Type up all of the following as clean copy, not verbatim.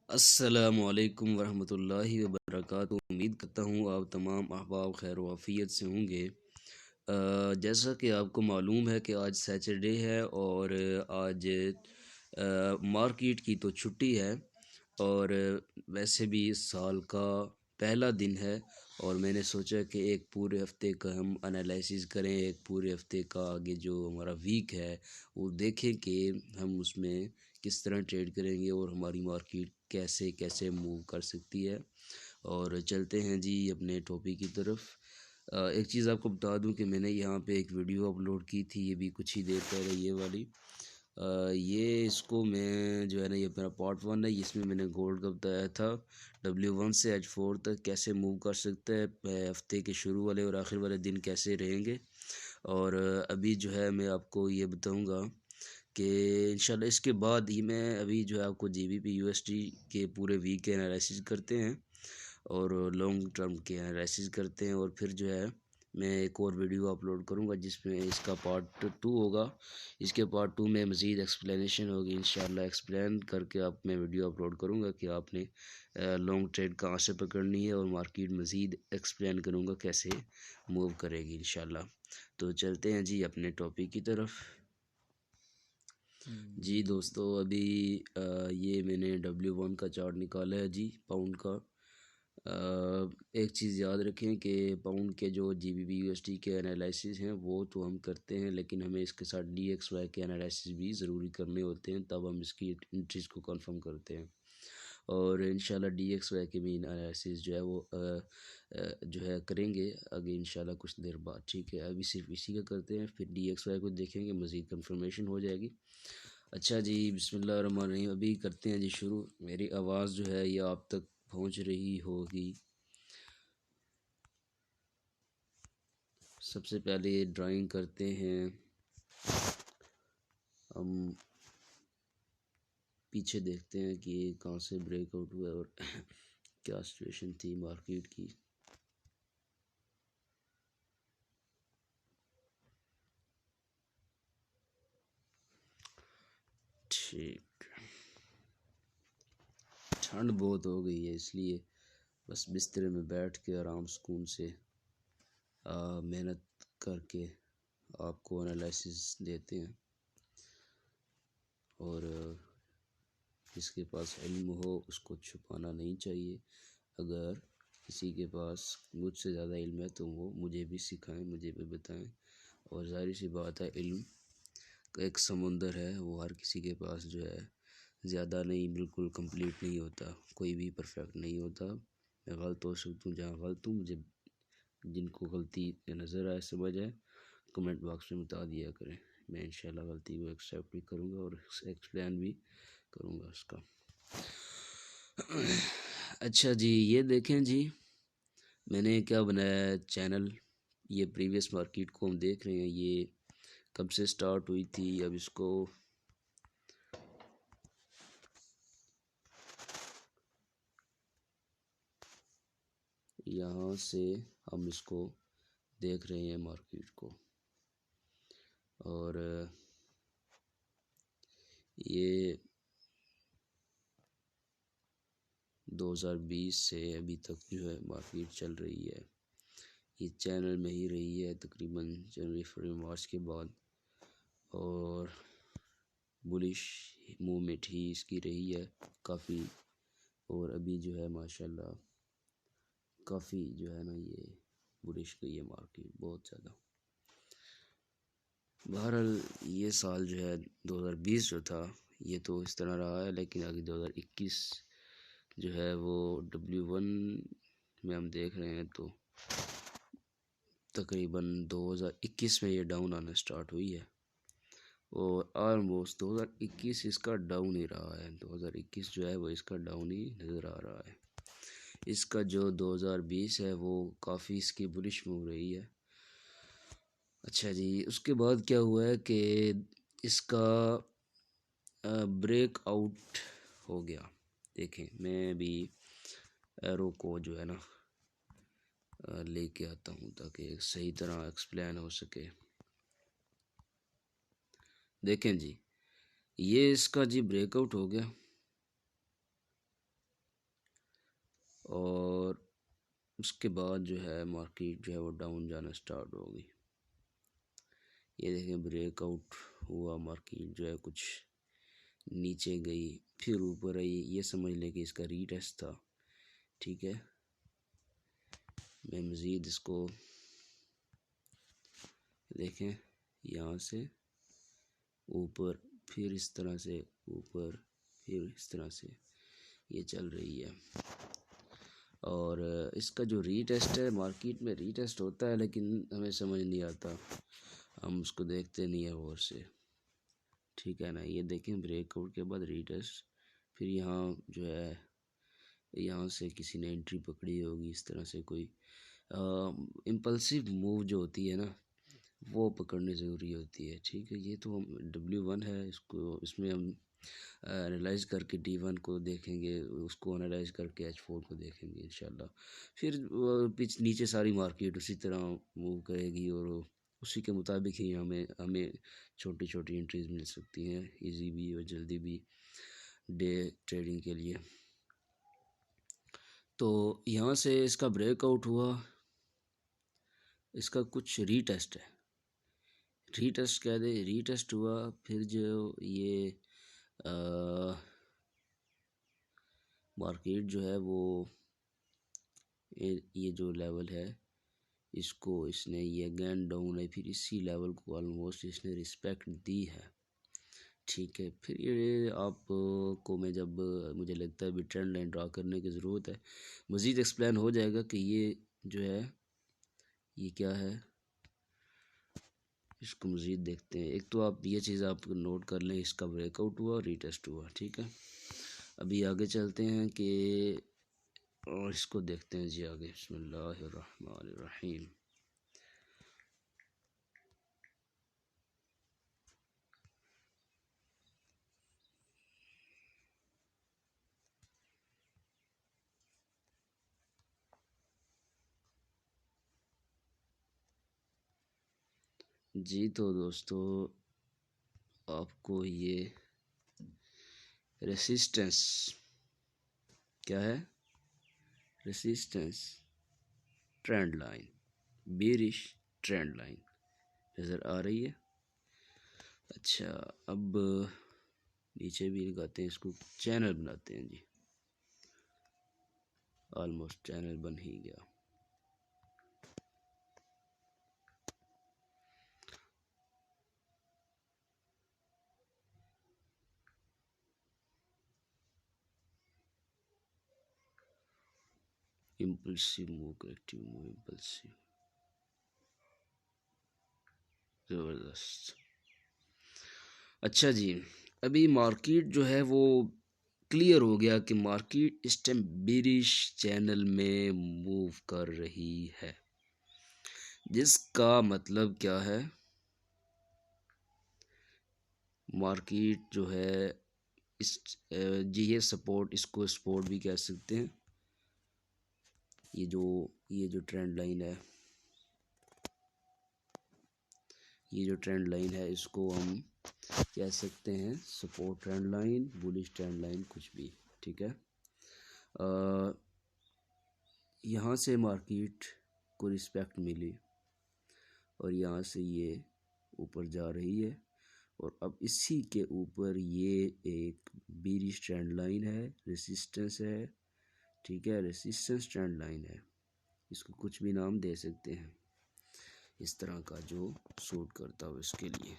अस्सलामुअलैकुम वरहमतुल्लाहि वबरकातुहू। उम्मीद करता हूँ आप तमाम अहबाब खैर वाफ़ियत से होंगे। जैसा कि आपको मालूम है कि आज सैटरडे है और आज मार्केट की तो छुट्टी है और वैसे भी इस साल का पहला दिन है और मैंने सोचा कि एक पूरे हफ्ते का हम एनालिसिस करें, एक पूरे हफ्ते का आगे जो हमारा वीक है वो देखें कि हम उसमें किस तरह ट्रेड करेंगे और हमारी मार्केट कैसे कैसे मूव कर सकती है। और चलते हैं जी अपने टॉपिक की तरफ। एक चीज़ आपको बता दूं कि मैंने यहाँ पे एक वीडियो अपलोड की थी, ये भी कुछ ही देर पहले, ये वाली। ये इसको मैं जो है ना, ये मेरा पार्ट 1 है। इसमें मैंने गोल्ड का बताया था W1 से H4 तक कैसे मूव कर सकता है, हफ्ते के शुरू वाले और आखिर वाले दिन कैसे रहेंगे। और अभी जो है मैं आपको ये बताऊंगा कि इंशाल्लाह इसके बाद ही मैं अभी जो है आपको GBP USD के पूरे वीक के एनालिसिस करते हैं और लॉन्ग टर्म के एनालिसिस करते हैं। और फिर जो है मैं एक और वीडियो अपलोड करूंगा जिसमें इसका पार्ट 2 होगा। इसके पार्ट 2 में मज़ीद एक्सप्लेनेशन होगी, इंशाल्लाह एक्सप्लेन करके आप मैं वीडियो अपलोड करूंगा कि आपने लॉन्ग ट्रेड कहाँ से पकड़नी है और मार्केट मज़ीद एक्सप्लेन करूंगा कैसे मूव करेगी इंशाल्लाह। तो चलते हैं जी अपने टॉपिक की तरफ। जी दोस्तों, अभी ये मैंने W1 का चार्ट निकाला है जी, पाउंड का। एक चीज़ याद रखें कि पाउंड के जो GBP USD के एनालिसिस हैं वो तो हम करते हैं, लेकिन हमें इसके साथ DXY के एनालिसिस भी ज़रूरी करने होते हैं, तब हम इसकी एंट्रीज को कंफर्म करते हैं। और इंशाल्लाह DXY के भी एनालिसिस जो है वो जो है करेंगे आगे इंशाल्लाह कुछ देर बाद, ठीक है। अभी सिर्फ इसी का करते हैं, फिर DXY को देखेंगे, मज़ीद कंफर्मेशन हो जाएगी। अच्छा जी, बिस्मिल्लाहिर्रहमानिर्रहीम। अभी करते हैं जी शुरू। मेरी आवाज़ जो है ये आप तक पहुंच रही होगी। सबसे पहले ड्राइंग करते हैं हम, पीछे देखते हैं कि कहाँ से ब्रेकआउट हुआ और क्या सिचुएशन थी मार्केट की। ठीक, ठंड बहुत हो गई है इसलिए बस बिस्तर में बैठ के आराम सुकून से मेहनत करके आपको एनालिसिस देते हैं। और जिसके पास इल्म हो उसको छुपाना नहीं चाहिए। अगर किसी के पास मुझसे ज़्यादा इल्म है तो वो मुझे भी सिखाएं, मुझे भी बताएं। और ज़ाहिर सी बात है, इल्म एक समुंदर है, वो हर किसी के पास जो है ज़्यादा नहीं, बिल्कुल कंप्लीट नहीं होता, कोई भी परफेक्ट नहीं होता। मैं गलत हो सकता हूँ जहाँ गलत हूँ, मुझे जिनको गलती नज़र आए, समझ आए, कमेंट बॉक्स में बता दिया करें। मैं इंशाल्लाह गलती को एक्सेप्ट भी करूँगा और एक्सप्लेन भी करूँगा उसका। अच्छा जी, ये देखें जी, मैंने क्या बनाया है चैनल। ये प्रीवियस मार्केट को हम देख रहे हैं, ये कब से स्टार्ट हुई थी। अब इसको यहाँ से हम इसको देख रहे हैं मार्केट को। और ये 2020 से अभी तक जो है मार्केट चल रही है। ये चैनल में ही रही है तकरीबन जनवरी फरवरी मार्च के बाद, और बुलिश मूवमेंट ही इसकी रही है काफ़ी। और अभी जो है माशाल्लाह काफ़ी जो है ना, ये बुलिश गई है मार्केट बहुत ज़्यादा। बहरहाल ये साल जो है 2020 जो था ये तो इस तरह रहा है, लेकिन आगे 2021 जो है वो W1 में हम देख रहे हैं तो तकरीबन 2021 में ये डाउन आना स्टार्ट हुई है और ऑलमोस्ट 2021 इसका डाउन ही रहा है। 2021 जो है वो इसका डाउन ही नज़र आ रहा है। इसका जो 2020 है वो काफ़ी इसकी बुलिश मूव रही है। अच्छा जी, उसके बाद क्या हुआ है कि इसका ब्रेक आउट हो गया। देखें, मैं भी एरो को जो है ना लेके आता हूँ ताकि सही तरह एक्सप्लेन हो सके। देखें जी, ये इसका जी ब्रेकआउट हो गया और उसके बाद जो है मार्केट जो है वो डाउन जाना स्टार्ट होगी। ये देखें ब्रेकआउट हुआ, मार्केट जो है कुछ नीचे गई फिर ऊपर आई, ये समझ लें कि इसका रीटेस्ट था। ठीक है, मैं मज़ीद इसको देखें, यहाँ से ऊपर फिर इस तरह से ऊपर फिर इस तरह से ये चल रही है। और इसका जो रीटेस्ट है, मार्केट में रीटेस्ट होता है लेकिन हमें समझ नहीं आता, हम उसको देखते नहीं है गौर से। ठीक है ना, ये देखें ब्रेकआउट के बाद रीटेस्ट, फिर यहाँ जो है यहाँ से किसी ने एंट्री पकड़ी होगी, इस तरह से कोई इम्पल्सिव मूव जो होती है ना वो पकड़नी ज़रूरी होती है। ठीक है, ये तो हम W1 है, इसको इसमें हम एनालाइज करके D1 को देखेंगे, उसको एनालाइज करके H4 को देखेंगे इंशाल्लाह। फिर पिच नीचे सारी मार्केट उसी तरह मूव करेगी और उसी के मुताबिक ही हमें हमें छोटी छोटी एंट्रीज मिल सकती हैं, इजी भी और जल्दी भी डे ट्रेडिंग के लिए। तो यहाँ से इसका ब्रेकआउट हुआ, इसका कुछ रीटेस्ट है, रीटेस्ट कह दे, रीटेस्ट हुआ, फिर जो ये मार्केट जो है वो ये जो लेवल है इसको इसने ये अगेन डाउन है, फिर इसी लेवल को ऑलमोस्ट इसने रिस्पेक्ट दी है। ठीक है, फिर ये आप को मैं जब मुझे लगता है अभी ट्रेंड लाइन ड्रा करने की ज़रूरत है, मज़ीद एक्सप्लेन हो जाएगा कि ये जो है ये क्या है, इसको मज़ीद देखते हैं। एक तो आप ये चीज़ आप नोट कर लें, इसका ब्रेकआउट हुआ, रीटेस्ट हुआ। ठीक है, अभी आगे चलते हैं कि और इसको देखते हैं जी आगे। बिस्मिल्लाहिर्रहमानिर्रहीम। जी तो दोस्तों, आपको ये रेसिस्टेंस क्या है, resistance trend line, bearish trend line नज़र आ रही है। अच्छा, अब नीचे भी लगाते हैं, इसको चैनल बनाते हैं जी, ऑलमोस्ट चैनल बन ही गया। Impulsive move, corrective move, impulsive, ज़बरदस्त। अच्छा जी, अभी मार्केट जो है वो क्लियर हो गया कि मार्केट इस टाइम बेरिश चैनल में मूव कर रही है, जिसका मतलब क्या है, मार्केट जो है इस जी ये सपोर्ट, इसको सपोर्ट भी कह सकते हैं। ये जो ट्रेंड लाइन है, ये जो ट्रेंड लाइन है इसको हम कह सकते हैं support trend line, bullish trend line, कुछ भी। ठीक है, यहाँ से मार्केट को रिस्पेक्ट मिली और यहाँ से ये ऊपर जा रही है और अब इसी के ऊपर ये एक बेरिश ट्रेंड लाइन है, रेसिस्टेंस है। ठीक है, रेसिस्टेंस ट्रेंड लाइन है, इसको कुछ भी नाम दे सकते हैं इस तरह का जो सूट करता हो इसके लिए।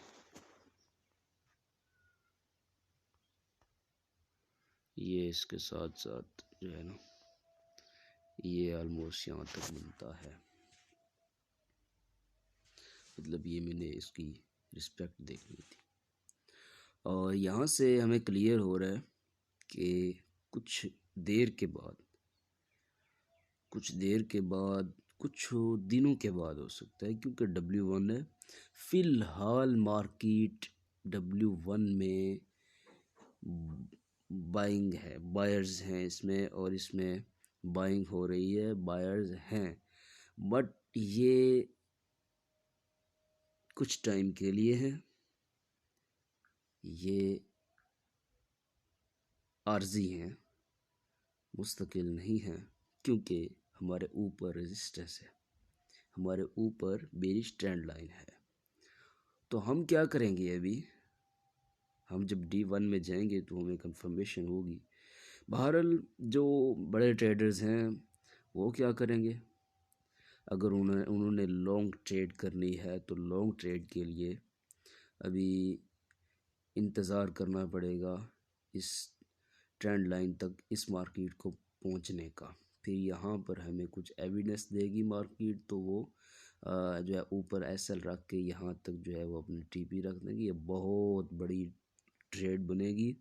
ये इसके साथ साथ जो है ना ये ऑलमोस्ट यहाँ तक मिलता है, मतलब ये मैंने इसकी रिस्पेक्ट देखनी थी। और यहाँ से हमें क्लियर हो रहा है कि कुछ देर के बाद, कुछ दिनों के बाद हो सकता है, क्योंकि W1 है। फ़िलहाल मार्केट W1 में बाइंग है, बायर्स हैं इसमें, और इसमें बाइंग हो रही है, बायर्स हैं, बट ये कुछ टाइम के लिए है, ये आर्जी हैं, मुस्तकिल नहीं हैं। क्योंकि हमारे ऊपर रेजिस्टेंस है, हमारे ऊपर बेरिश ट्रेंड लाइन है। तो हम क्या करेंगे, अभी हम जब D1 में जाएंगे तो हमें कंफर्मेशन होगी। बहरहाल जो बड़े ट्रेडर्स हैं वो क्या करेंगे, अगर उन्होंने लॉन्ग ट्रेड करनी है तो लॉन्ग ट्रेड के लिए अभी इंतज़ार करना पड़ेगा इस ट्रेंड लाइन तक, इस मार्केट को पहुंचने का। फिर यहाँ पर हमें कुछ एविडेंस देगी मार्केट, तो वो जो है ऊपर SL रख के यहाँ तक जो है वो अपनी TP रख देंगे। ये बहुत बड़ी ट्रेड बनेगी।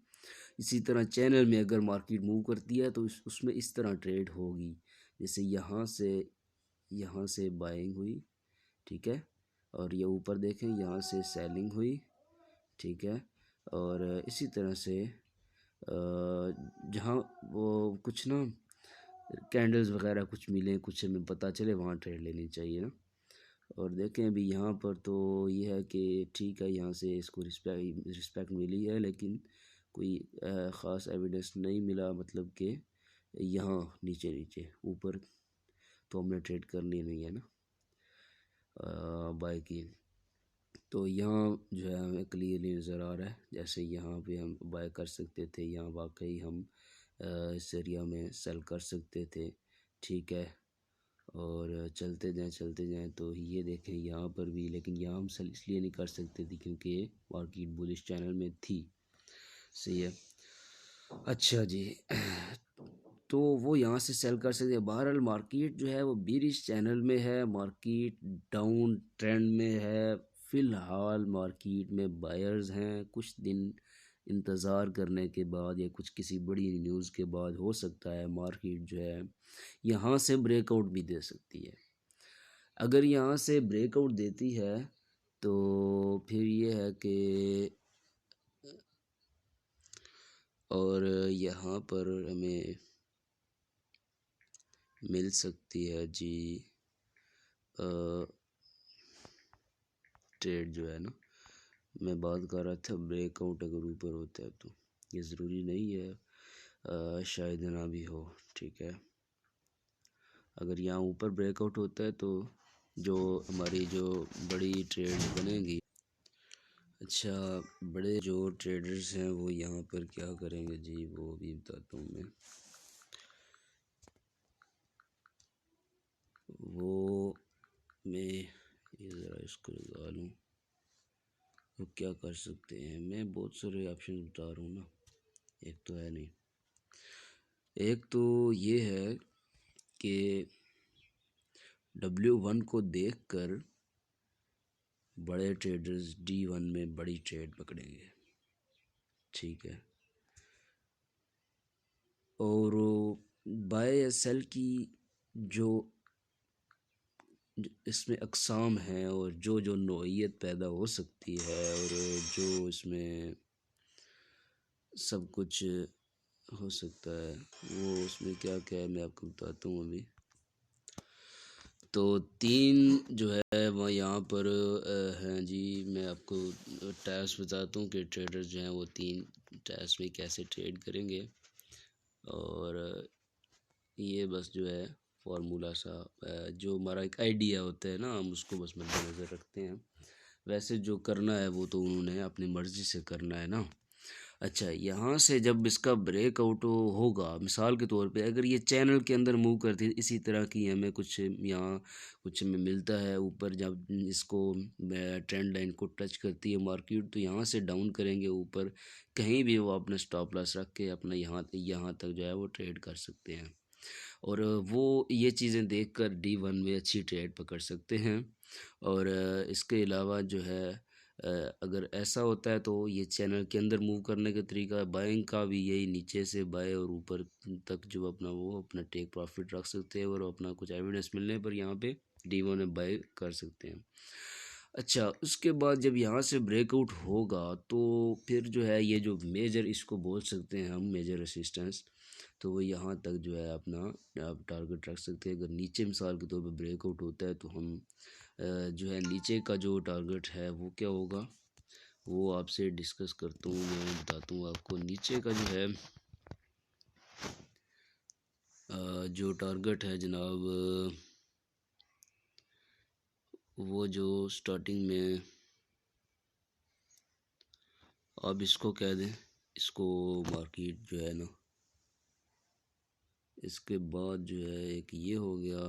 इसी तरह चैनल में अगर मार्केट मूव करती है तो उसमें इस तरह ट्रेड होगी, जैसे यहाँ से बाइंग हुई, ठीक है, और ये ऊपर देखें यहाँ से सेलिंग हुई, ठीक है, और इसी तरह से जहाँ वो कुछ ना कैंडल्स वगैरह कुछ मिले, कुछ हमें पता चले, वहाँ ट्रेड लेनी चाहिए ना। और देखें अभी यहाँ पर तो ये है कि ठीक है, यहाँ से इसको रिस्पेक्ट मिली है, लेकिन कोई ख़ास एविडेंस नहीं मिला, मतलब कि यहाँ नीचे नीचे ऊपर तो हमने ट्रेड करनी नहीं है ना बाय की। तो यहाँ जो है हमें क्लियरली नज़र आ रहा है, जैसे यहाँ पे हम बाय कर सकते थे, यहाँ वाकई हम इस एरिया में सेल कर सकते थे, ठीक है, और चलते जाएं तो ये देखें यहाँ पर भी, लेकिन यहाँ हम सेल इसलिए नहीं कर सकते थे क्योंकि मार्केट बुलिश चैनल में थी। सही है, अच्छा जी। तो वो यहाँ से सेल कर सकते हैं। बहरहाल मार्केट जो है वो बीरिश चैनल में है, मार्केट डाउन ट्रेंड में है। फ़िलहाल मार्केट में बायर्स हैं, कुछ दिन इंतज़ार करने के बाद या कुछ किसी बड़ी न्यूज़ के बाद हो सकता है मार्केट जो है यहाँ से ब्रेकआउट भी दे सकती है। अगर यहाँ से ब्रेकआउट देती है तो फिर ये है कि और यहाँ पर हमें मिल सकती है जी ट्रेड जो है ना, मैं बात कर रहा था ब्रेकआउट अगर ऊपर होता है तो ये ज़रूरी नहीं है शायद ना भी हो, ठीक है। अगर यहाँ ऊपर ब्रेकआउट होता है तो जो हमारी जो बड़ी ट्रेड बनेगी, अच्छा बड़े जो ट्रेडर्स हैं वो यहाँ पर क्या करेंगे जी, वो भी बताता हूँ मैं। वो मैं ये ज़रा इसको लगा लूँ, वो क्या कर सकते हैं, मैं बहुत सारे ऑप्शन बता रहा हूँ ना, एक तो है नहीं। एक तो ये है कि W1 को देखकर बड़े ट्रेडर्स D1 में बड़ी ट्रेड पकड़ेंगे, ठीक है, और बाय या सेल की जो इसमें अक़साम हैं और जो जो नौइयत पैदा हो सकती है और जो इसमें सब कुछ हो सकता है, वो उसमें क्या क्या है मैं आपको बताता हूँ अभी। तो 3 जो है वह यहाँ पर हैं जी, मैं आपको टाइप्स बताता हूँ कि ट्रेडर जो हैं वो 3 टाइप्स में कैसे ट्रेड करेंगे। और ये बस जो है फार्मूला सा जो हमारा एक आइडिया होता है ना, हम उसको बस मद्देनज़र रखते हैं। वैसे जो करना है वो तो उन्होंने अपनी मर्ज़ी से करना है ना। अच्छा, यहाँ से जब इसका ब्रेकआउट होगा, मिसाल के तौर पे अगर ये चैनल के अंदर मूव करती है, इसी तरह की हमें कुछ यहाँ कुछ हमें मिलता है ऊपर, जब इसको ट्रेंड लाइन को टच करती है मार्केट तो यहाँ से डाउन करेंगे ऊपर, कहीं भी वो अपना स्टॉप लॉस रख के अपना यहाँ तक जो है वो ट्रेड कर सकते हैं। और वो ये चीज़ें देखकर D1 में अच्छी ट्रेड पकड़ सकते हैं। और इसके अलावा जो है अगर ऐसा होता है तो ये चैनल के अंदर मूव करने का तरीका, बाइंग का भी यही, नीचे से बाय और ऊपर तक जो अपना वो अपना टेक प्रॉफिट रख सकते हैं और अपना कुछ एविडेंस मिलने पर यहाँ पे D1 में बाय कर सकते हैं। अच्छा, उसके बाद जब यहाँ से ब्रेकआउट होगा तो फिर जो है ये जो मेजर, इसको बोल सकते हैं हम मेजर रेसिस्टेंस, तो वो यहाँ तक जो है अपना आप टारगेट रख सकते हैं। अगर नीचे मिसाल के तौर पर ब्रेकआउट होता है तो हम जो है नीचे का जो टारगेट है वो क्या होगा वो आपसे डिस्कस करता हूँ, मैं बताता हूँ आपको। नीचे का जो है जो टारगेट है जनाब, वो जो स्टार्टिंग में आप इसको कह दें, इसको मार्केट जो है ना, इसके बाद जो है एक ये हो गया,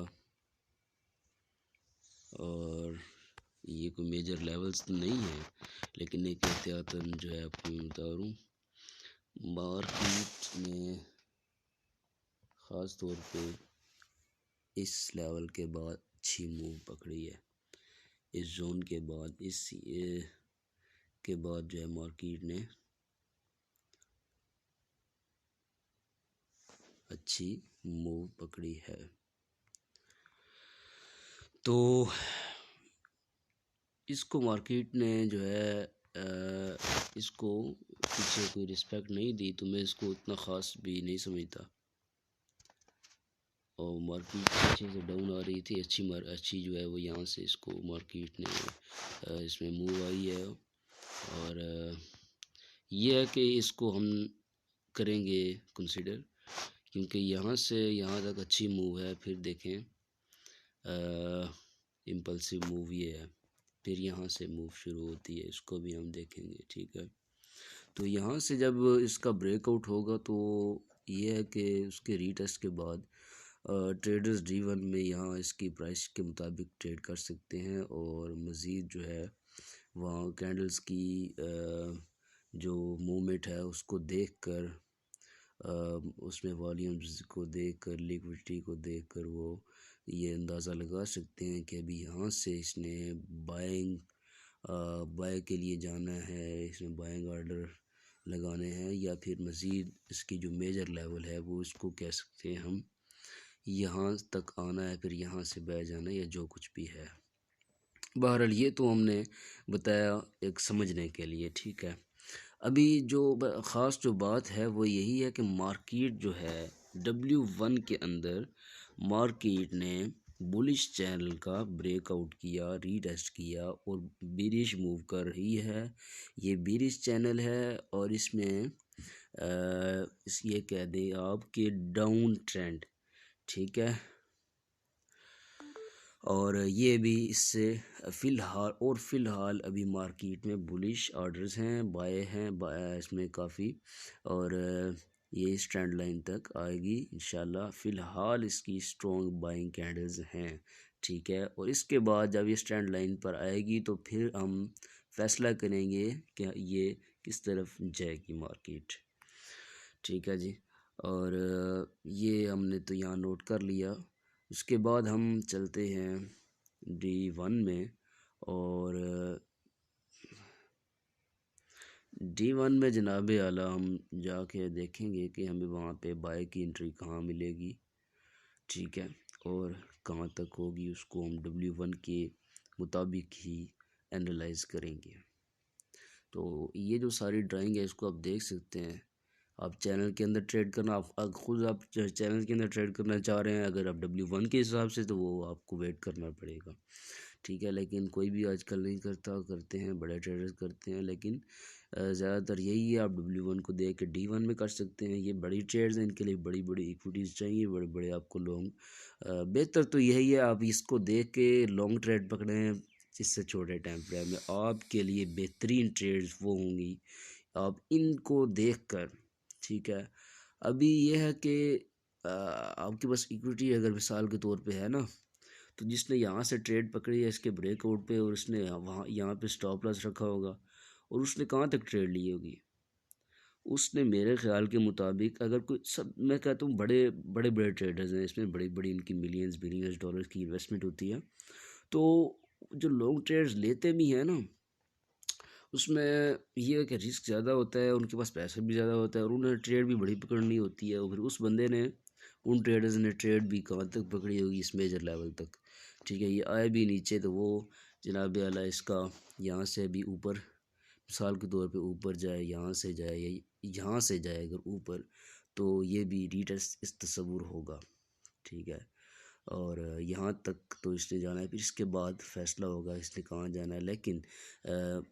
और ये कोई मेजर लेवल्स तो नहीं है, लेकिन एक एहतियातन जो है आपको मैं बता रहा हूँ, मार्केट ने ख़ास तौर पे इस लेवल के बाद अच्छी मूव पकड़ी है। इस जोन के बाद, इस के बाद जो है मार्केट ने अच्छी मूव पकड़ी है। तो इसको मार्केट ने जो है इसको पीछे कोई रिस्पेक्ट नहीं दी, तो मैं इसको उतना ख़ास भी नहीं समझता। और मार्केट पीछे से डाउन आ रही थी, अच्छी जो है वो यहाँ से इसको मार्केट ने इसमें मूव आई है। और ये है कि इसको हम करेंगे कंसिडर, क्योंकि यहाँ से यहाँ तक अच्छी मूव है। फिर देखें इम्पल्सिव मूव ये है, फिर यहाँ से मूव शुरू होती है, इसको भी हम देखेंगे, ठीक है। तो यहाँ से जब इसका ब्रेकआउट होगा तो ये है कि उसके रीटेस्ट के बाद ट्रेडर्स D1 में यहाँ इसकी प्राइस के मुताबिक ट्रेड कर सकते हैं। और मज़ीद जो है वहाँ कैंडल्स की जो मूवमेंट है उसको देख कर, उसमें वॉल्यूम्स को देख कर, लिक्विडिटी को देख कर वो ये अंदाज़ा लगा सकते हैं कि अभी यहाँ से इसने बाय के लिए जाना है, इसमें बाइंग ऑर्डर लगाने हैं, या फिर मज़ीद इसकी जो मेजर लेवल है वो इसको कह सकते हैं हम, यहाँ तक आना है, फिर यहाँ से बाय जाना है, या जो कुछ भी है। बहरहाल ये तो हमने बताया एक समझने के लिए, ठीक है। अभी जो ख़ास जो बात है वो यही है कि मार्केट जो है W1 के अंदर मार्केट ने बुलिश चैनल का ब्रेकआउट किया, रीटेस्ट किया और बेरिश मूव कर रही है। ये बेरिश चैनल है और इसमें इस ये कह दें आपके डाउन ट्रेंड, ठीक है। और ये भी इससे फ़िलहाल अभी मार्केट में बुलिश ऑर्डर्स हैं, बाय हैं, इसमें काफ़ी। और ये इस ट्रेंड लाइन तक आएगी इंशाल्लाह। फ़िलहाल इसकी स्ट्रॉन्ग बाइंग कैंडल्स हैं, ठीक है। और इसके बाद जब ये ट्रेंड लाइन पर आएगी तो फिर हम फैसला करेंगे कि ये किस तरफ जाएगी मार्केट, ठीक है जी। और ये हमने तो यहाँ नोट कर लिया। उसके बाद हम चलते हैं D1 में, और D1 में जनाब आला हम जाके देखेंगे कि हमें वहाँ पे बाय की एंट्री कहाँ मिलेगी, ठीक है, और कहाँ तक होगी, उसको हम W1 के मुताबिक ही एनालाइज करेंगे। तो ये जो सारी ड्राइंग है इसको आप देख सकते हैं। आप चैनल के अंदर ट्रेड करना, आप खुद आप चैनल के अंदर ट्रेड करना चाह रहे हैं अगर आप W1 के हिसाब से, तो वो आपको वेट करना पड़ेगा, ठीक है। लेकिन कोई भी आजकल नहीं करता, करते हैं बड़े ट्रेडर्स करते हैं, लेकिन ज़्यादातर यही है। आप W1 को देख के D1 में कर सकते हैं। ये बड़ी ट्रेड्स हैं, इनके लिए बड़ी बड़ी इक्विटीज़ चाहिए, बड़े बड़े आपको लॉन्ग। बेहतर तो यही है आप इसको देख के लॉन्ग ट्रेड पकड़ें, जिससे छोटे टाइम फ्रेम में आपके लिए बेहतरीन ट्रेड्स वो होंगी, आप इनको देख कर, ठीक है। अभी ये है कि आपके पास इक्विटी अगर मिसाल के तौर पे है ना, तो जिसने यहाँ से ट्रेड पकड़ी है इसके ब्रेकआउट पे, और उसने वहाँ यहाँ पे स्टॉप लॉस रखा होगा, और उसने कहाँ तक ट्रेड ली होगी, उसने मेरे ख्याल के मुताबिक, अगर कोई सब, मैं कहता हूँ बड़े बड़े बड़े ट्रेडर्स हैं, इसमें बड़ी बड़ी इनकी मिलियंस बिलियंस डॉलर की इन्वेस्टमेंट होती है। तो जो लॉन्ग ट्रेड्स लेते भी हैं ना, उसमें ये है कि रिस्क ज़्यादा होता है, उनके पास पैसा भी ज़्यादा होता है, और उन्हें ट्रेड भी बड़ी पकड़नी होती है। और फिर उस बंदे ने, उन ट्रेडर्स ने ट्रेड भी कहाँ तक पकड़ी होगी, इस मेजर लेवल तक, ठीक है। ये आए भी नीचे तो वो जनाब आला इसका यहाँ से भी ऊपर, मिसाल के तौर पे ऊपर जाए, यहाँ से जाए, या यहाँ से जाए अगर ऊपर, तो ये भी रीटेस्ट इस तस्वुर होगा, ठीक है। और यहाँ तक तो इसने जाना है, फिर इसके बाद फैसला होगा इसने कहाँ जाना है। लेकिन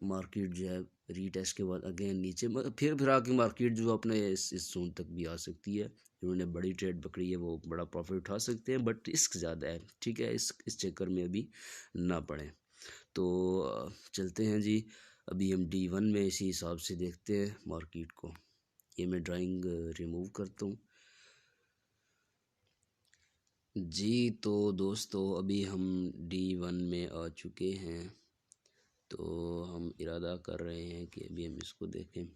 मार्केट जो है रीटेस्ट के बाद अगेन नीचे, फिर आके मार्केट जो अपने इस जोन तक भी आ सकती है, जिन्होंने बड़ी ट्रेड पकड़ी है वो बड़ा प्रॉफिट उठा सकते हैं, बट रिस्क ज़्यादा है। ठीक है, इस चक्कर में अभी ना पड़ें। तो चलते हैं जी, अभी हम D1 में इसी हिसाब से देखते हैं मार्केट को। ये मैं ड्राइंग रिमूव करता हूँ जी। तो दोस्तों अभी हम D1 में आ चुके हैं, तो हम इरादा कर रहे हैं कि अभी हम इसको देखें।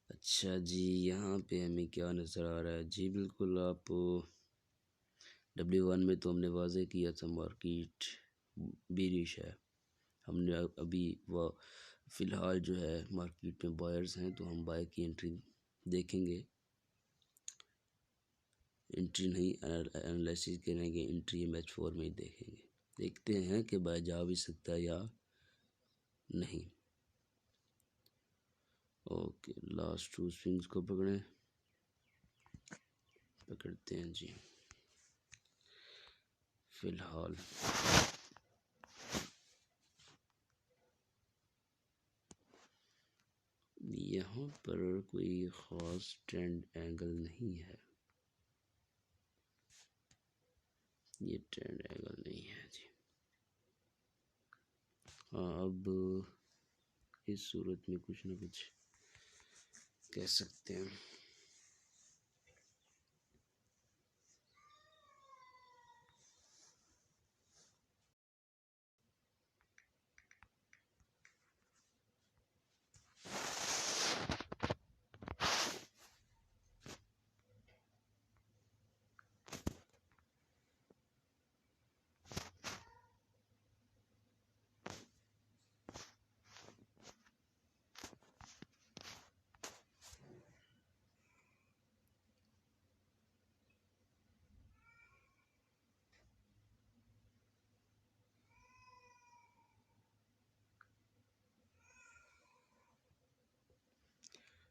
अच्छा जी, यहाँ पे हमें क्या नज़र आ रहा है जी? बिल्कुल, आप W1 में तो हमने वाज़े किया था मार्केट बीरिश है। हमने अभी वह फ़िलहाल जो है मार्केट में बायर्स हैं, तो हम बाय की एंट्री देखेंगे। एंट्री नहीं एनालिसिस करेंगे, एंट्री हम H4 में ही देखेंगे। देखते हैं कि बाय जा भी सकता है या नहीं। ओके, लास्ट 2 स्विंग्स को पकड़ते हैं जी। फ़िलहाल यहाँ पर कोई ख़ास ट्रेंड एंगल नहीं है, ये ट्रेंड एंगल नहीं है जी। हाँ, अब इस सूरत में कुछ न कुछ कह सकते हैं।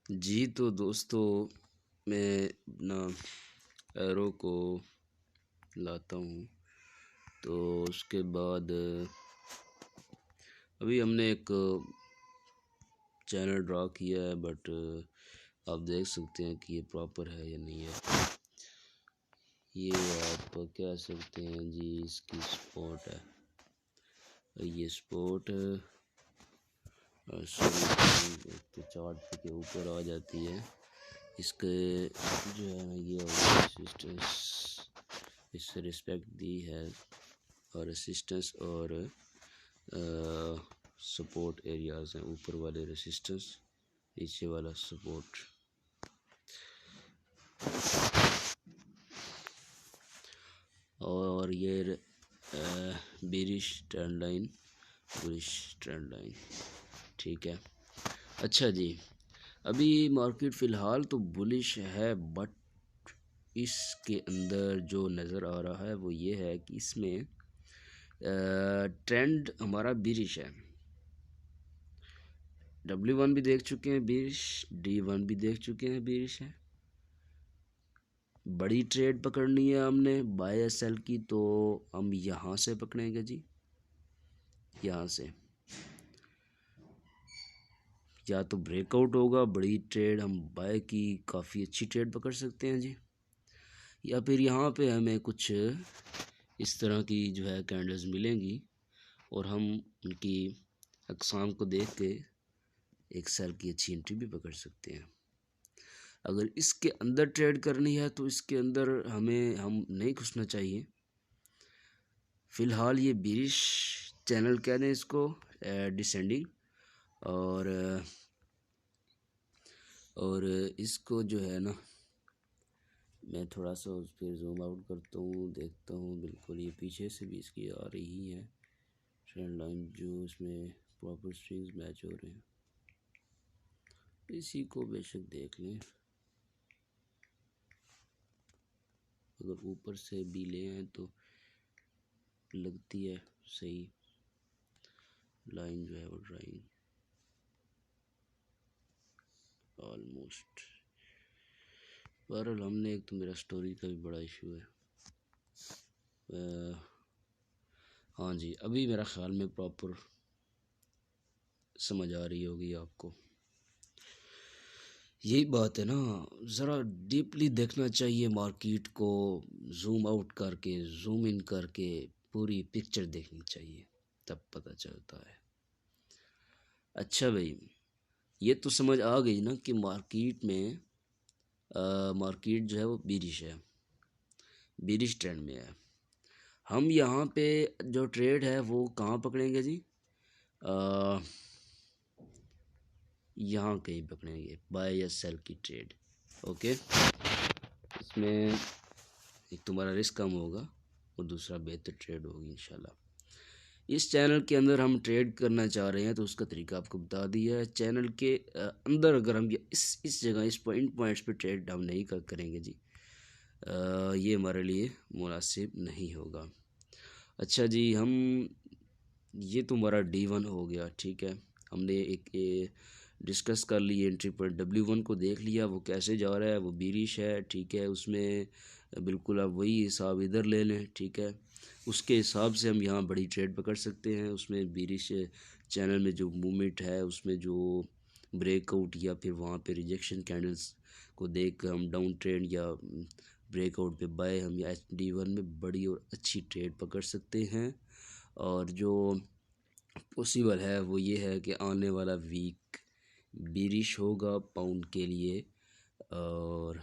जी तो दोस्तों, मैं अपना एरो को लाता हूँ, तो उसके बाद अभी हमने एक चैनल ड्रा किया है, बट आप देख सकते हैं कि ये प्रॉपर है या नहीं है। ये आप कह सकते हैं जी, इसकी स्पॉट है, ये स्पॉट तो चार्ट के ऊपर आ जाती है। इसके जो है ना, ये रेसिस्टेंस, इससे रिस्पेक्ट दी है, और रेसिस्टेंस और सपोर्ट एरियाज हैं। ऊपर वाले रेसिस्टेंस, नीचे वाला सपोर्ट। और ये bearish trend line, bullish trend line. ठीक है, अच्छा जी, अभी मार्केट फ़िलहाल तो बुलिश है, बट इसके अंदर जो नज़र आ रहा है वो ये है कि इसमें ट्रेंड हमारा बेरिश है। W1 भी देख चुके हैं बेरिश, D1 भी देख चुके हैं बेरिश है। बड़ी ट्रेड पकड़नी है हमने बाय या सेल की, तो हम यहाँ से पकड़ेंगे जी, यहाँ से। या तो ब्रेकआउट होगा, बड़ी ट्रेड हम बाय की काफ़ी अच्छी ट्रेड पकड़ सकते हैं जी, या फिर यहाँ पे हमें कुछ इस तरह की जो है कैंडल्स मिलेंगी, और हम उनकी अक़साम को देख के एक सेल की अच्छी एंट्री भी पकड़ सकते हैं। अगर इसके अंदर ट्रेड करनी है तो इसके अंदर हम नहीं घुसना चाहिए। फ़िलहाल ये बेरिश चैनल कह दें इसको, डिसेंडिंग, और इसको जो है ना, मैं थोड़ा सा उस पर जूम आउट करता हूँ, देखता हूँ। बिल्कुल ये पीछे से भी इसकी आ रही है ट्रेंड लाइन, जो इसमें प्रॉपर स्ट्रिंग्स मैच हो रहे हैं। इसी को बेशक देख लें, अगर ऊपर से भी ले हैं तो लगती है सही लाइन जो है वो ड्राइंग ऑलमोस्ट। बहरहाल हमने एक तो मेरा स्टोरी का भी बड़ा इशू है। हाँ जी, अभी मेरा ख्याल में प्रॉपर समझ आ रही होगी आपको। यही बात है ना, ज़रा डीपली देखना चाहिए मार्केट को, जूम आउट करके जूम इन करके पूरी पिक्चर देखनी चाहिए, तब पता चलता है। अच्छा भाई, ये तो समझ आ गई ना कि मार्केट में मार्केट जो है वो बीरिश है, बीरिश ट्रेंड में है। हम यहाँ पे जो ट्रेड है वो कहाँ पकड़ेंगे जी? अ, यहाँ कहीं पकड़ेंगे, बाय या सेल की ट्रेड। ओके, इसमें एक तुम्हारा रिस्क कम होगा और दूसरा बेहतर ट्रेड होगी इंशाल्लाह। इस चैनल के अंदर हम ट्रेड करना चाह रहे हैं तो उसका तरीका आपको बता दिया है। चैनल के अंदर अगर हम इस जगह इस पॉइंट्स पे ट्रेड हम नहीं करेंगे जी, ये हमारे लिए मुनासिब नहीं होगा। अच्छा जी, हम ये तो हमारा D1 हो गया, ठीक है। हमने एक डिस्कस कर ली एंट्री पर W1 को देख लिया, वो कैसे जा रहा है, वो बीरिश है, ठीक है। उसमें बिल्कुल आप वही हिसाब इधर ले लें, ठीक है। उसके हिसाब से हम यहाँ बड़ी ट्रेड पकड़ सकते हैं। उसमें बीरिश चैनल में जो मूवमेंट है, उसमें जो ब्रेकआउट या फिर वहाँ पे रिजेक्शन कैंडल्स को देख कर हम डाउन ट्रेंड या ब्रेकआउट पे बाय हम या D1 में बड़ी और अच्छी ट्रेड पकड़ सकते हैं। और जो पॉसिबल है वो ये है कि आने वाला वीक बीरिश होगा पाउंड के लिए, और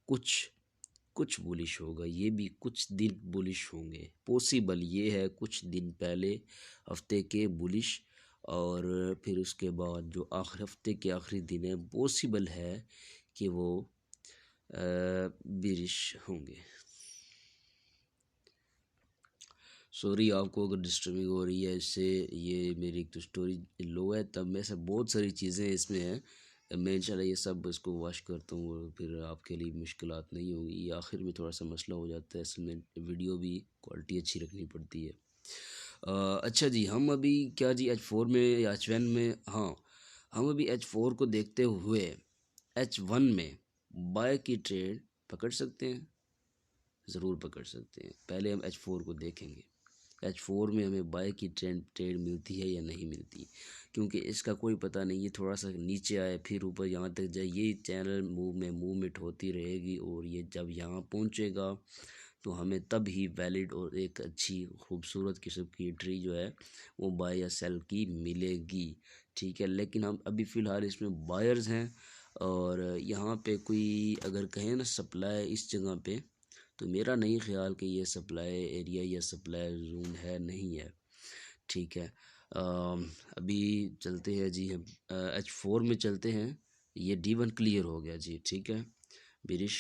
कुछ कुछ बुलिश होगा, ये भी कुछ दिन बुलिश होंगे। पॉसिबल ये है कुछ दिन पहले हफ्ते के बुलिश, और फिर उसके बाद जो आखिर हफ्ते के आखिरी दिन है पॉसिबल है कि वो बीरिश होंगे। सॉरी आपको अगर डिस्टर्बिंग हो रही है इससे, ये मेरी एक तो स्टोरी लो है, तब में से बहुत सारी चीज़ें इसमें हैं। मैं इंशाल्लाह ये सब इसको वॉश करता हूँ और फिर आपके लिए मुश्किलात नहीं होगी। ये आखिर में थोड़ा सा मसला हो जाता है, असल में वीडियो भी क्वालिटी अच्छी रखनी पड़ती है। अच्छा जी, हम अभी क्या जी H4 में या H1 में, हाँ हम अभी H4 को देखते हुए H1 में बाय की ट्रेड पकड़ सकते हैं, ज़रूर पकड़ सकते हैं। पहले हम H4 को देखेंगे, H4 में हमें बाय की ट्रेड मिलती है या नहीं मिलती, क्योंकि इसका कोई पता नहीं। ये थोड़ा सा नीचे आए फिर ऊपर यहाँ तक जाए, ये चैनल मूवमेंट होती रहेगी, और ये जब यहाँ पहुँचेगा तो हमें तब ही वैलिड और एक अच्छी खूबसूरत किस्म की एंट्री जो है वो बाय या सेल की मिलेगी, ठीक है। लेकिन हम अभी फ़िलहाल इसमें बायर्स हैं, और यहाँ पे कोई अगर कहें ना सप्लाई इस जगह पे, तो मेरा नहीं ख्याल कि ये सप्लाई एरिया या सप्लाई जोन है, नहीं है, ठीक है। अभी चलते हैं जी, हम H4 में चलते हैं। ये D1 क्लियर हो गया जी, ठीक है। बिरिश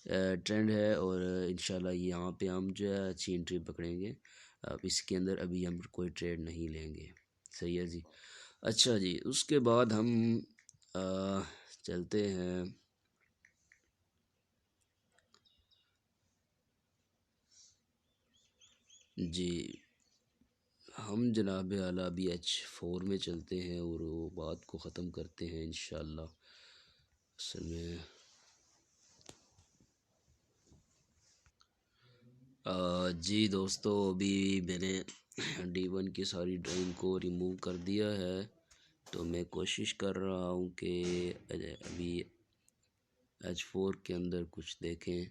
ट्रेंड है, और इंशाल्लाह यहाँ पे हम जो है अच्छी एंट्री पकड़ेंगे। अब इसके अंदर अभी हम कोई ट्रेड नहीं लेंगे, सही है जी। अच्छा जी, उसके बाद हम अ, चलते हैं जी, हम जनाब आला अभी H4 में चलते हैं और वो बात को ख़त्म करते हैं इंशाल्लाह। असल में जी दोस्तों, अभी मैंने D1 की सारी ड्राइंग को रिमूव कर दिया है, तो मैं कोशिश कर रहा हूँ कि अभी H4 के अंदर कुछ देखें,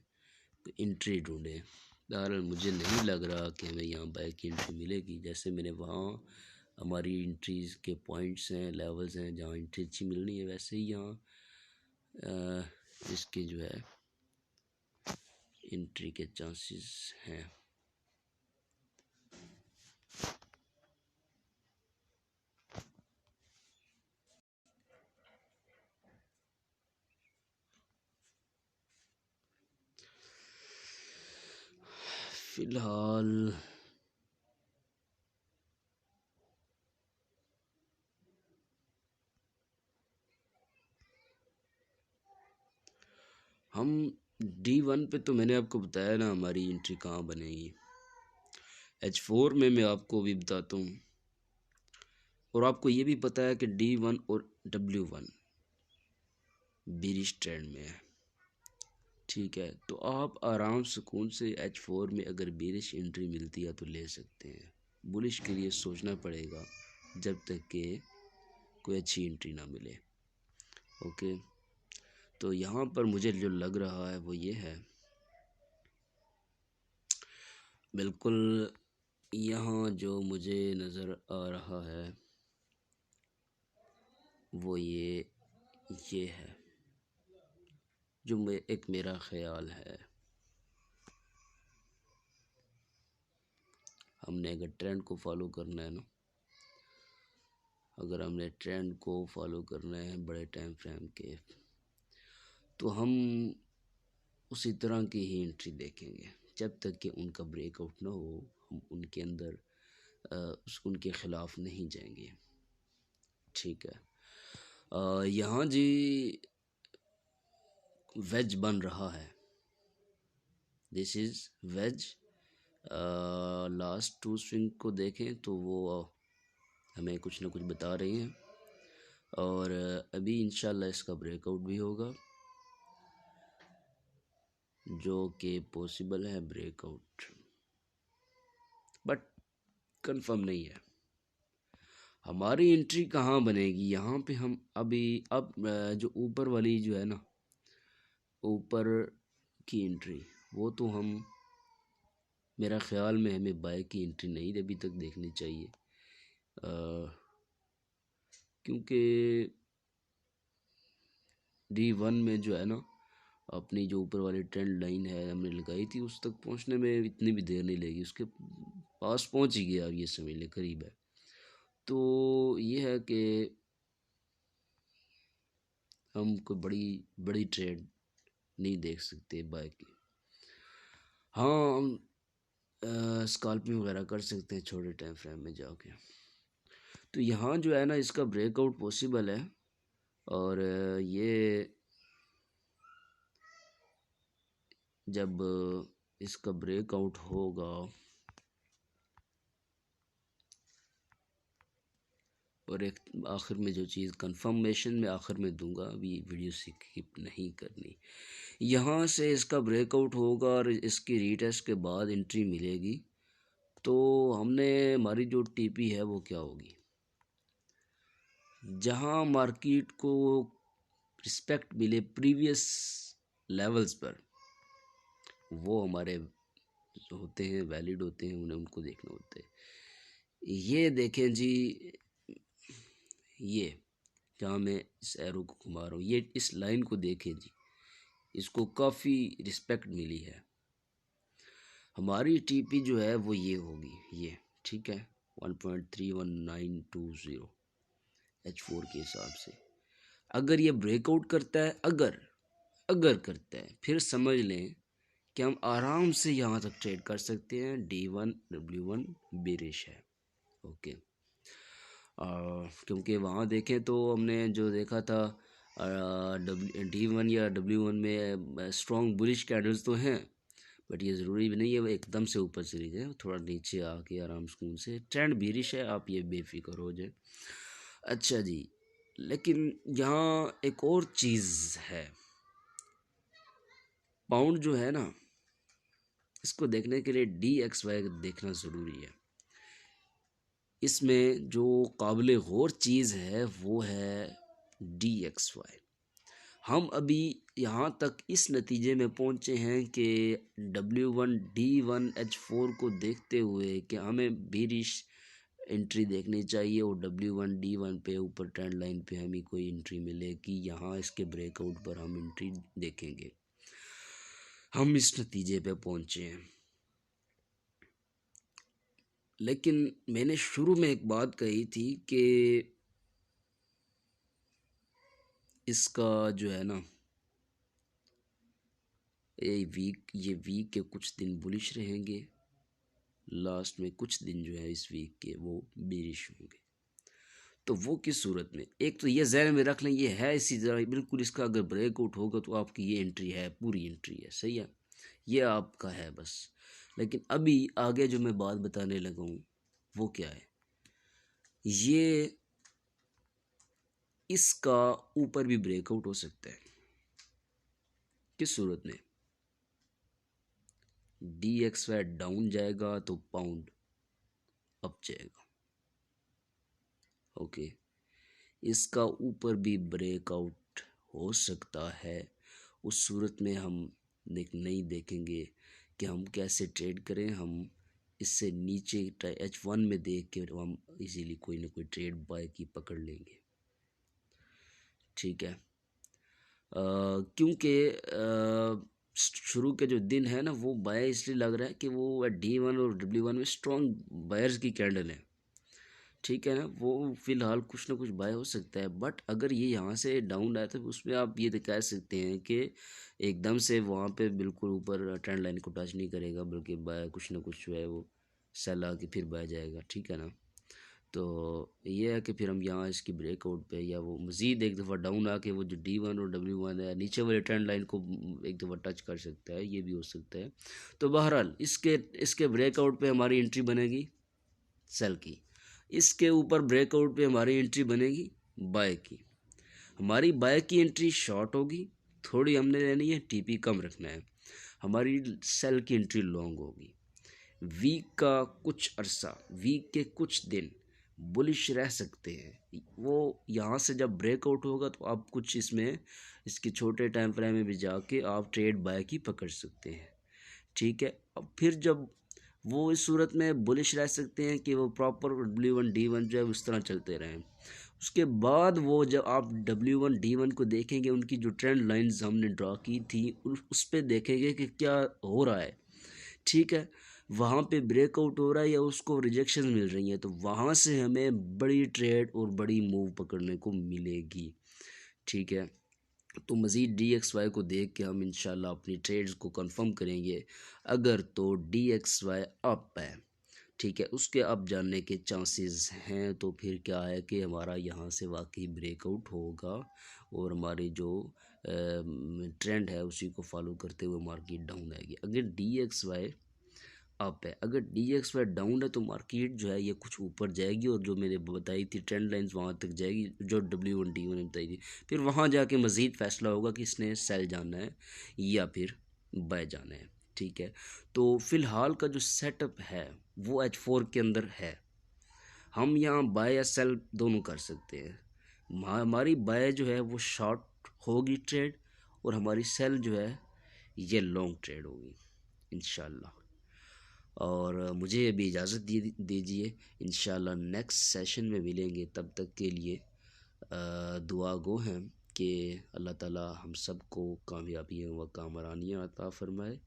एंट्री ढूंढें। बहरहाल मुझे नहीं लग रहा कि हमें यहाँ बाय की एंट्री मिलेगी। जैसे मैंने वहाँ हमारी एंट्रीज़ के पॉइंट्स हैं, लेवल्स हैं जहाँ एंट्री अच्छी मिलनी है, वैसे ही यहाँ इसके जो है एंट्री के चांसेस हैं। फ़िलहाल हम D1 पे तो मैंने आपको बताया ना हमारी एंट्री कहाँ बनेगी। H4 में मैं आपको भी बताता हूँ, और आपको ये भी पता है कि D1 और W1 बेरिश ट्रेंड में है, ठीक है। तो आप आराम सुकून से H4 में अगर बेरिश एंट्री मिलती है तो ले सकते हैं। बुलिश के लिए सोचना पड़ेगा जब तक कि कोई अच्छी एंट्री ना मिले, ओके। तो यहाँ पर मुझे जो लग रहा है वो ये है, बिल्कुल यहाँ जो मुझे नज़र आ रहा है वो ये है जो एक मेरा ख्याल है। हमने अगर ट्रेंड को फॉलो करना है ना, अगर हमने ट्रेंड को फॉलो करना है बड़े टाइम फ्रेम के, तो हम उसी तरह की ही एंट्री देखेंगे। जब तक कि उनका ब्रेकआउट ना हो, हम उनके अंदर उनके ख़िलाफ़ नहीं जाएंगे। ठीक है। यहाँ जी वेज बन रहा है, this is wedge. Last 2 swing को देखें तो वो हमें कुछ ना कुछ बता रही हैं, और अभी इंशाल्लाह इसका ब्रेकआउट भी होगा, जो कि पॉसिबल है ब्रेकआउट, बट कंफर्म नहीं है। हमारी एंट्री कहाँ बनेगी यहाँ पे? हम अब जो ऊपर वाली जो है ना, ऊपर की एंट्री, वो तो हम, मेरा ख्याल में हमें बाय की एंट्री नहीं अभी तक देखनी चाहिए, क्योंकि D1 में जो है ना, अपनी जो ऊपर वाली ट्रेंड लाइन है हमने लगाई थी, उस तक पहुंचने में इतनी भी देर नहीं लगेगी, उसके पास पहुंच ही गया, अब ये समझ ले करीब है। तो ये है कि हम कोई बड़ी ट्रेड नहीं देख सकते बाय की। हाँ, हम स्कैल्पिंग वगैरह कर सकते हैं छोटे टाइम फ्रेम में जाके। तो यहाँ जो है ना, इसका ब्रेकआउट पॉसिबल है, और ये जब इसका ब्रेकआउट होगा, और एक आखिर में जो चीज़ कंफर्मेशन में आखिर में दूंगा, अभी वीडियो स्किप नहीं करनी। यहाँ से इसका ब्रेकआउट होगा और इसकी रीटेस्ट के बाद एंट्री मिलेगी, तो हमारी जो टीपी है वो क्या होगी? जहाँ मार्केट को रिस्पेक्ट मिले प्रीवियस लेवल्स पर, वो हमारे होते हैं, वैलिड होते हैं, उन्हें उनको देखना होता है। ये देखें जी, ये जहाँ मैं इस एरो को घुमा रहा हूँ, ये इस लाइन को देखें जी, इसको काफ़ी रिस्पेक्ट मिली है। हमारी टीपी जो है वो ये होगी, ये ठीक है, 1.31920 H4 के हिसाब से। अगर ये ब्रेकआउट करता है, अगर करता है, फिर समझ लें कि हम आराम से यहाँ तक ट्रेड कर सकते हैं। D1 W1 बेरिश है, ओके। क्योंकि वहाँ देखें तो हमने जो देखा था, D1 या W1 में स्ट्रॉन्ग बुलिश कैंडल्स तो हैं, बट ये ज़रूरी भी नहीं है वो एकदम से ऊपर चली जाए, थोड़ा नीचे आके आराम सुकून से ट्रेंड बेरिश है, आप ये बेफिक्र हो जाए। अच्छा जी, लेकिन यहाँ एक और चीज़ है, पाउंड जो है ना, इसको देखने के लिए DXY देखना ज़रूरी है। इसमें जो काबिल गौर चीज़ है वो है DXY। हम अभी यहाँ तक इस नतीजे में पहुँचे हैं कि W1 D1 H4 को देखते हुए कि हमें बेरिश एंट्री देखनी चाहिए, और W1 D1 पे ऊपर ट्रेंड लाइन पे हमें कोई एंट्री मिलेगी, यहाँ इसके ब्रेकआउट पर हम एंट्री देखेंगे। हम इस नतीजे पे पहुँचे हैं। लेकिन मैंने शुरू में एक बात कही थी कि इसका जो है ना, ये वीक के कुछ दिन बुलिश रहेंगे, लास्ट में कुछ दिन जो है इस वीक के वो बेरिश होंगे। तो वो किस सूरत में, एक तो ये ज़हन में रख लें, ये है इसी तरह बिल्कुल, इसका अगर ब्रेकआउट होगा तो आपकी ये एंट्री है, पूरी एंट्री है, सही है, ये आपका है बस। लेकिन अभी आगे जो मैं बात बताने लगा हूँ वो क्या है, ये इसका ऊपर भी ब्रेकआउट हो सकता है। किस सूरत में? DXY डाउन जाएगा तो पाउंड अप जाएगा, ओके। इसका ऊपर भी ब्रेकआउट हो सकता है। उस सूरत में हम नहीं देखेंगे कि हम कैसे ट्रेड करें। हम इससे नीचे H1 में देख के हम इजीली कोई ना कोई ट्रेड बाय की पकड़ लेंगे। ठीक है, क्योंकि शुरू के जो दिन है ना वो बाय इसलिए लग रहा है कि वो D1 और W1 में स्ट्रॉन्ग बायर्स की कैंडल है। ठीक है ना, वो फिलहाल कुछ ना कुछ बाय हो सकता है, बट अगर ये यहाँ से डाउन आया तो उसमें आप ये तो कह सकते हैं कि एकदम से वहाँ पे बिल्कुल ऊपर ट्रेंड लाइन को टच नहीं करेगा, बल्कि बाय कुछ ना कुछ जो है वो सेल आके फिर बाय जाएगा। ठीक है ना, तो ये है कि फिर हम यहाँ इसकी ब्रेकआउट पे या वो मज़ीद एक दफ़ा डाउन आके वो जो D1 और W1 है नीचे वाले ट्रेंड लाइन को एक दफ़ा टच कर सकता है, ये भी हो सकता है। तो बहरहाल इसके इसके ब्रेकआउट पे हमारी एंट्री बनेगी सेल की, इसके ऊपर ब्रेकआउट पे हमारी एंट्री बनेगी बाय की। हमारी बाय की एंट्री शॉर्ट होगी, थोड़ी हमने लेनी है, टीपी कम रखना है। हमारी सेल की एंट्री लॉन्ग होगी। वीक का कुछ अरसा, वीक के कुछ दिन बुलिश रह सकते हैं। वो यहाँ से जब ब्रेकआउट होगा तो आप कुछ इसमें इसके छोटे टाइम फ्रेम में भी जाके आप ट्रेड बाय की पकड़ सकते हैं। ठीक है, अब फिर जब वो इस सूरत में बुलिश रह सकते हैं कि वो प्रॉपर W1 D1 जो है उस तरह चलते रहें। उसके बाद वो जब आप W1 D1 को देखेंगे, उनकी जो ट्रेंड लाइंस हमने ड्रा की थी उस पर देखेंगे कि क्या हो रहा है। ठीक है, वहाँ पे ब्रेकआउट हो रहा है या उसको रिजेक्शन मिल रही है, तो वहाँ से हमें बड़ी ट्रेड और बड़ी मूव पकड़ने को मिलेगी। ठीक है, तो मज़ीद DXY को देख के हम इंशाल्लाह अपनी ट्रेड्स को कंफर्म करेंगे। अगर तो DXY अप है, ठीक है, उसके अप जाने के चांसेस हैं, तो फिर क्या है कि हमारा यहाँ से वाकई ब्रेकआउट होगा और हमारी जो ट्रेंड है उसी को फॉलो करते हुए मार्केट डाउन आएगी। अगर DXY अप है, अगर DXY डाउन है तो मार्केट जो है ये कुछ ऊपर जाएगी और जो मैंने बताई थी ट्रेंड लाइंस वहाँ तक जाएगी जो W1 D1 ने बताई थी। फिर वहाँ जाके मज़ीद फैसला होगा कि इसने सेल जाना है या फिर बाय जाना है। ठीक है, तो फिलहाल का जो सेटअप है वो H4 के अंदर है। हम यहाँ बाय या सेल दोनों कर सकते हैं। हमारी बाय जो है वो शॉर्ट होगी ट्रेड और हमारी सेल जो है ये लॉन्ग ट्रेड होगी इंशाल्लाह। और मुझे अभी इजाज़त दीजिए, इंशाल्लाह नेक्स्ट सेशन में मिलेंगे। तब तक के लिए दुआ गो हैं कि अल्लाह ताला हम सब को कामयाबी व कामरानियाँ अता फ़रमाए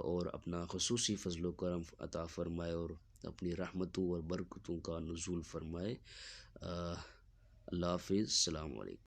और अपना ख़ुसूसी फ़ज़ल करम अता फ़रमाए और अपनी रहमतों और बरकतों का नुज़ूल फ़रमाए। अल्लाह हाफ़िज़, अस्सलामु अलैकुम।